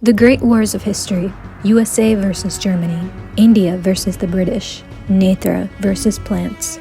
The Great Wars of History, USA versus Germany, India versus the British, Natura versus plants.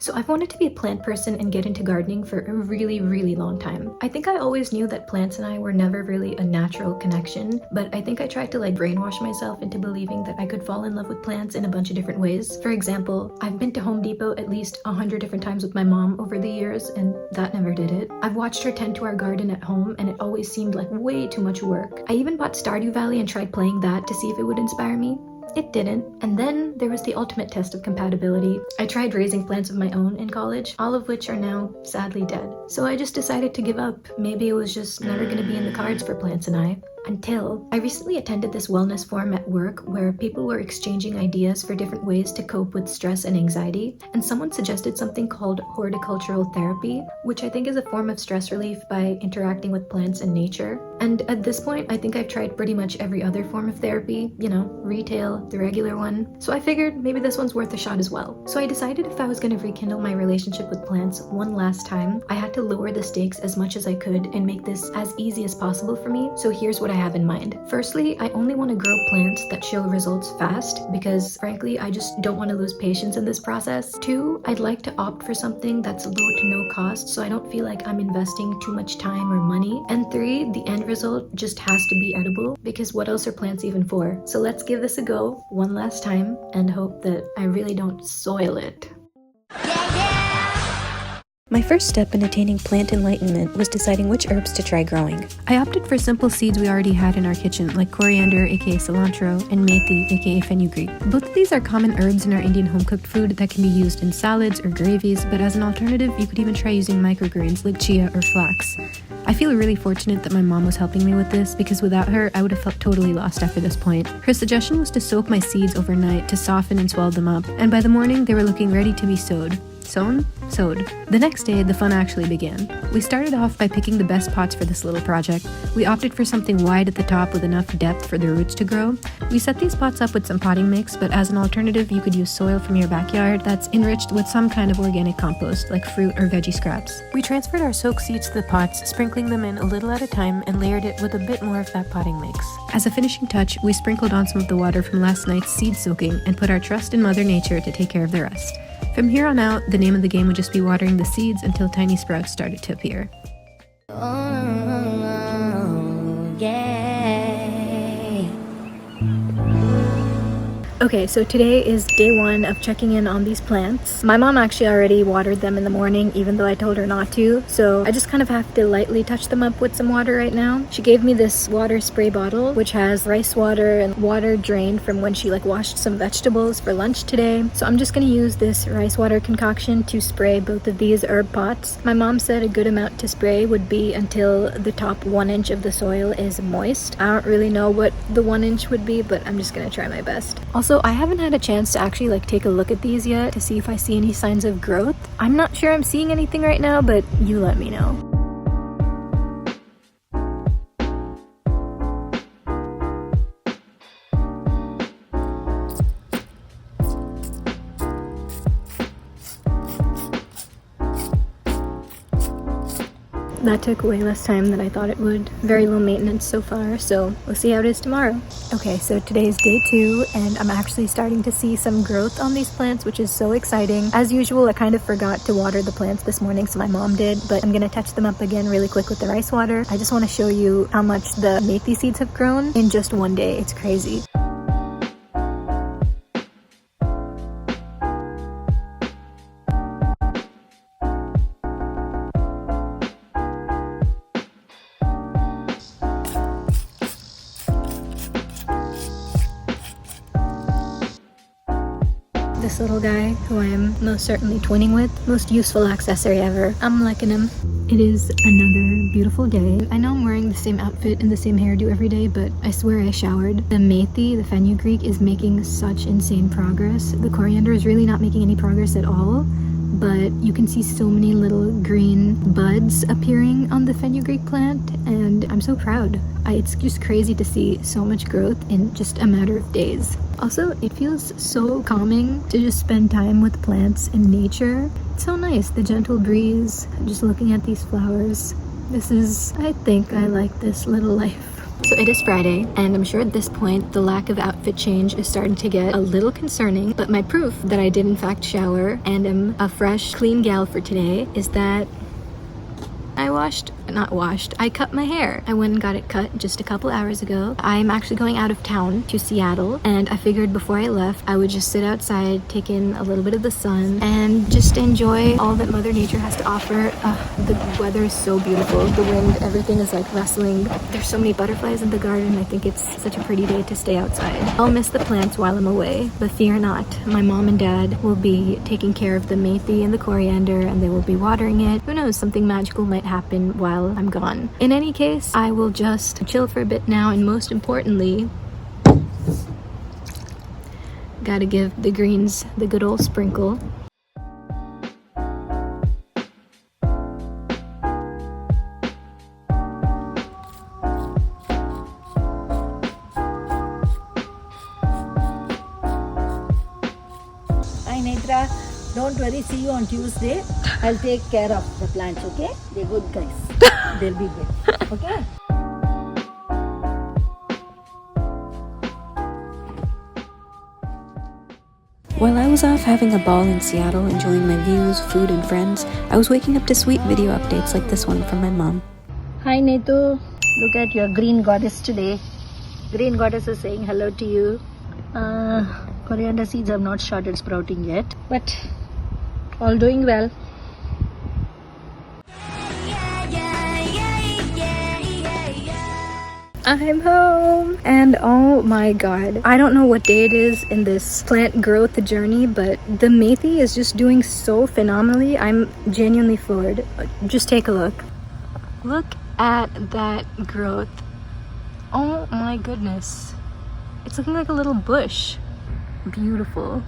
So I've wanted to be a plant person and get into gardening for a really long time. I think I always knew that plants and I were never really a natural connection, but I think I tried to brainwash myself into believing that I could fall in love with plants in a bunch of different ways. For example, I've been to Home Depot at least 100 different times with my mom over the years, and that never did it. I've watched her tend to our garden at home, and it always seemed like way too much work. I even bought Stardew Valley and tried playing that to see if it would inspire me. It didn't. And then there was the ultimate test of compatibility. I tried raising plants of my own in college, all of which are now sadly dead. So I just decided to give up. Maybe it was just never going to be in the cards for plants and I. Until I recently attended this wellness forum at work where people were exchanging ideas for different ways to cope with stress and anxiety, and someone suggested something called horticultural therapy, which I think is a form of stress relief by interacting with plants and nature. And at this point, I think I've tried pretty much every other form of therapy, retail, the regular one. So I figured maybe this one's worth a shot as well. So I decided if I was going to rekindle my relationship with plants one last time, I had to lower the stakes as much as I could and make this as easy as possible for me. So here's what I have in mind. Firstly, I only want to grow plants that show results fast because frankly, I just don't want to lose patience in this process. 2, I'd like to opt for something that's low to no cost so I don't feel like I'm investing too much time or money. And 3, the end result just has to be edible because what else are plants even for? So let's give this a go one last time and hope that I really don't soil it. My first step in attaining plant enlightenment was deciding which herbs to try growing. I opted for simple seeds we already had in our kitchen, like coriander, aka cilantro, and methi, aka fenugreek. Both of these are common herbs in our Indian home-cooked food that can be used in salads or gravies, but as an alternative, you could even try using microgreens like chia or flax. I feel really fortunate that my mom was helping me with this because without her, I would have felt totally lost after this point. Her suggestion was to soak my seeds overnight to soften and swell them up, and by the morning, they were looking ready to be sowed. Sown? Sowed. The next day, the fun actually began. We started off by picking the best pots for this little project. We opted for something wide at the top with enough depth for the roots to grow. We set these pots up with some potting mix, but as an alternative, you could use soil from your backyard that's enriched with some kind of organic compost, like fruit or veggie scraps. We transferred our soaked seeds to the pots, sprinkling them in a little at a time, and layered it with a bit more of that potting mix. As a finishing touch, we sprinkled on some of the water from last night's seed soaking and put our trust in Mother Nature to take care of the rest. From here on out, the name of the game would just be watering the seeds until tiny sprouts started to appear. Okay, so today is day 1 of checking in on these plants. My mom actually already watered them in the morning, even though I told her not to. So I just kind of have to lightly touch them up with some water right now. She gave me this water spray bottle, which has rice water and water drained from when she washed some vegetables for lunch today. So I'm just gonna use this rice water concoction to spray both of these herb pots. My mom said a good amount to spray would be until the top 1 inch of the soil is moist. I don't really know what the 1 inch would be, but I'm just gonna try my best. Also, I haven't had a chance to actually take a look at these yet to see if I see any signs of growth. I'm not sure I'm seeing anything right now, but you let me know. That took way less time than I thought it would. Very low maintenance so far, so we'll see how it is tomorrow. Okay, so today's day 2, and I'm actually starting to see some growth on these plants, which is so exciting. As usual, I kind of forgot to water the plants this morning, so my mom did, but I'm gonna touch them up again really quick with the rice water. I just want to show you how much the methi seeds have grown in just 1 day. It's crazy. This little guy, who I am most certainly twinning with, most useful accessory ever. I'm liking him. It is another beautiful day. I know I'm wearing the same outfit and the same hairdo every day, but I swear I showered. The methi, the fenugreek, is making such insane progress. The coriander is really not making any progress at all, but you can see so many little green buds appearing on the fenugreek plant, and I'm so proud. It's just crazy to see so much growth in just a matter of days. Also, it feels so calming to just spend time with plants and nature. It's so nice, the gentle breeze, just looking at these flowers. I think I like this little life. So it is Friday, and I'm sure at this point the lack of outfit change is starting to get a little concerning, but my proof that I did in fact shower and am a fresh, clean gal for today is that I cut my hair. I went and got it cut just a couple hours ago. I'm actually going out of town to Seattle, and I figured before I left, I would just sit outside, take in a little bit of the sun, and just enjoy all that Mother Nature has to offer. The weather is so beautiful. The wind, everything is like rustling. There's so many butterflies in the garden. I think it's such a pretty day to stay outside. I'll miss the plants while I'm away, but fear not. My mom and dad will be taking care of the methi and the coriander, and they will be watering it. Who knows, something magical might happen while I'm gone. In any case, I will just chill for a bit now, and most importantly, gotta give the greens the good old sprinkle. Hi Netra, don't worry, see you on Tuesday. I'll take care of the plants, okay? They're good guys. They'll be good, okay? While I was off having a ball in Seattle, enjoying my views, food, and friends, I was waking up to sweet video updates like this one from my mom. Hi Netu, look at your green goddess today. Green goddess is saying hello to you. Coriander seeds have not started sprouting yet, but all doing well. I'm home, and oh my god, I don't know what day it is in this plant growth journey, but the methi is just doing so phenomenally. I'm genuinely floored. Just take a look. Look at that growth. Oh my goodness, it's looking like a little bush. Beautiful.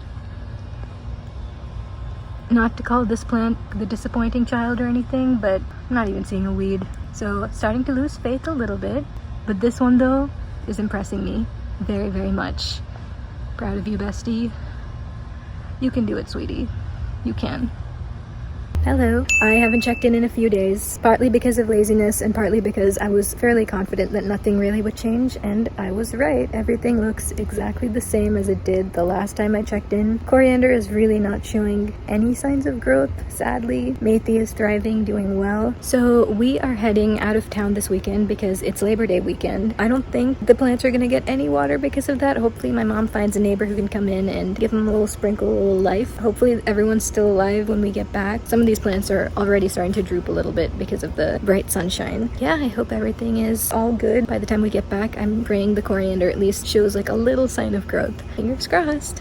Not to call this plant the disappointing child or anything, but I'm not even seeing a weed, so starting to lose faith a little bit. But this one though is impressing me very, very much. Proud of you, bestie. You can do it, sweetie. You can. Hello. I haven't checked in a few days, partly because of laziness and partly because I was fairly confident that nothing really would change, and I was right. Everything looks exactly the same as it did the last time I checked in. Coriander is really not showing any signs of growth, sadly. Methi is thriving, doing well. So we are heading out of town this weekend because it's Labor Day weekend. I don't think the plants are gonna get any water because of that. Hopefully my mom finds a neighbor who can come in and give them a little sprinkle, a little life. Hopefully everyone's still alive when we get back. Some of these plants are already starting to droop a little bit because of the bright sunshine. Yeah, I hope everything is all good by the time we get back. I'm praying the coriander at least shows like a little sign of growth. Fingers crossed.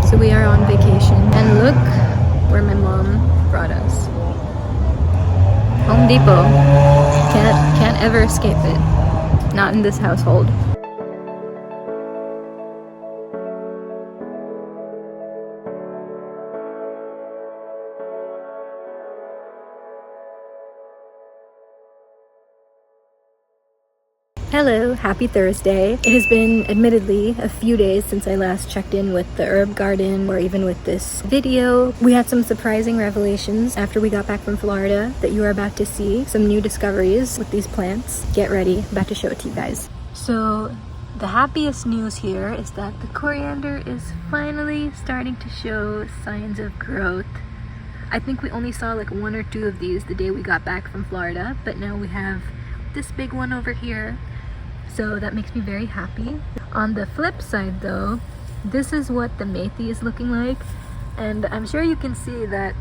So we are on vacation, and look where my mom brought us. Home Depot. Can't ever escape it. Not in this household. Hello, happy Thursday. It has been admittedly a few days since I last checked in with the herb garden or even with this video. We had some surprising revelations after we got back from Florida that you are about to see. Some new discoveries with these plants. Get ready, about to show it to you guys. So the happiest news here is that the coriander is finally starting to show signs of growth. I think we only saw like 1 or 2 of these the day we got back from Florida, but now we have this big one over here. So that makes me very happy. On the flip side though, this is what the methi is looking like, and I'm sure you can see that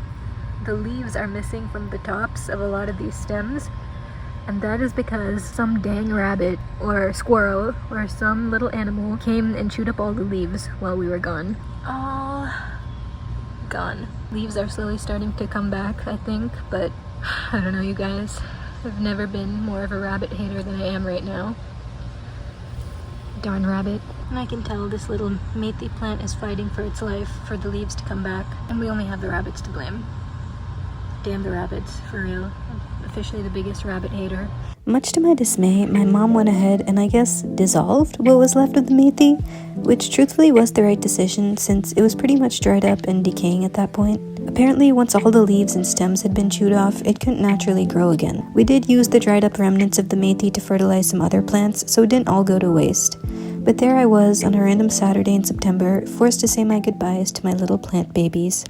the leaves are missing from the tops of a lot of these stems, and that is because some dang rabbit or squirrel or some little animal came and chewed up all the leaves while we were gone. All gone. Leaves are slowly starting to come back, I think, but I don't know, you guys. I've never been more of a rabbit hater than I am right now. Darn rabbit. And I can tell this little methi plant is fighting for its life for the leaves to come back. And we only have the rabbits to blame. Damn the rabbits, for real. I'm officially the biggest rabbit hater. Much to my dismay, my mom went ahead and I guess dissolved what was left of the methi, which truthfully was the right decision since it was pretty much dried up and decaying at that point. Apparently, once all the leaves and stems had been chewed off, it couldn't naturally grow again. We did use the dried up remnants of the methi to fertilize some other plants, so it didn't all go to waste. But there I was on a random Saturday in September, forced to say my goodbyes to my little plant babies.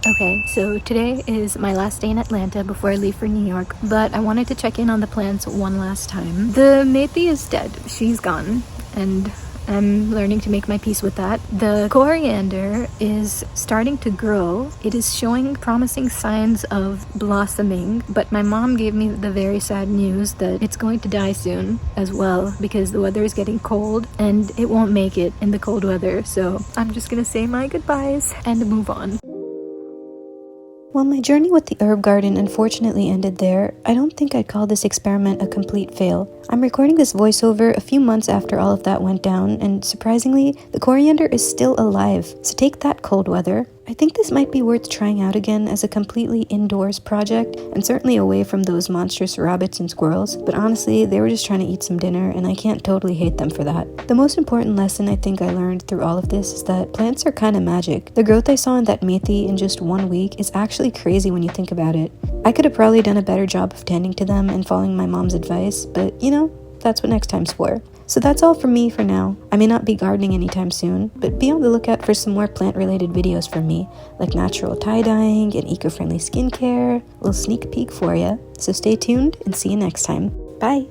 Okay, so today is my last day in Atlanta before I leave for New York, but I wanted to check in on the plants one last time. The methi is dead. She's gone, and I'm learning to make my peace with that. The coriander is starting to grow. It is showing promising signs of blossoming, but my mom gave me the very sad news that it's going to die soon as well because the weather is getting cold and it won't make it in the cold weather. So I'm just gonna say my goodbyes and move on. While my journey with the herb garden unfortunately ended there, I don't think I'd call this experiment a complete fail. I'm recording this voiceover a few months after all of that went down, and surprisingly, the coriander is still alive, so take that, cold weather. I think this might be worth trying out again as a completely indoors project, and certainly away from those monstrous rabbits and squirrels, but honestly, they were just trying to eat some dinner, and I can't totally hate them for that. The most important lesson I think I learned through all of this is that plants are kinda magic. The growth I saw in that methi in just 1 week is actually crazy when you think about it. I could have probably done a better job of tending to them and following my mom's advice, but you know, that's what next time's for. So that's all from me for now. I may not be gardening anytime soon, but be on the lookout for some more plant-related videos from me, like natural tie-dyeing and eco-friendly skincare. A little sneak peek for ya. So stay tuned and see you next time. Bye!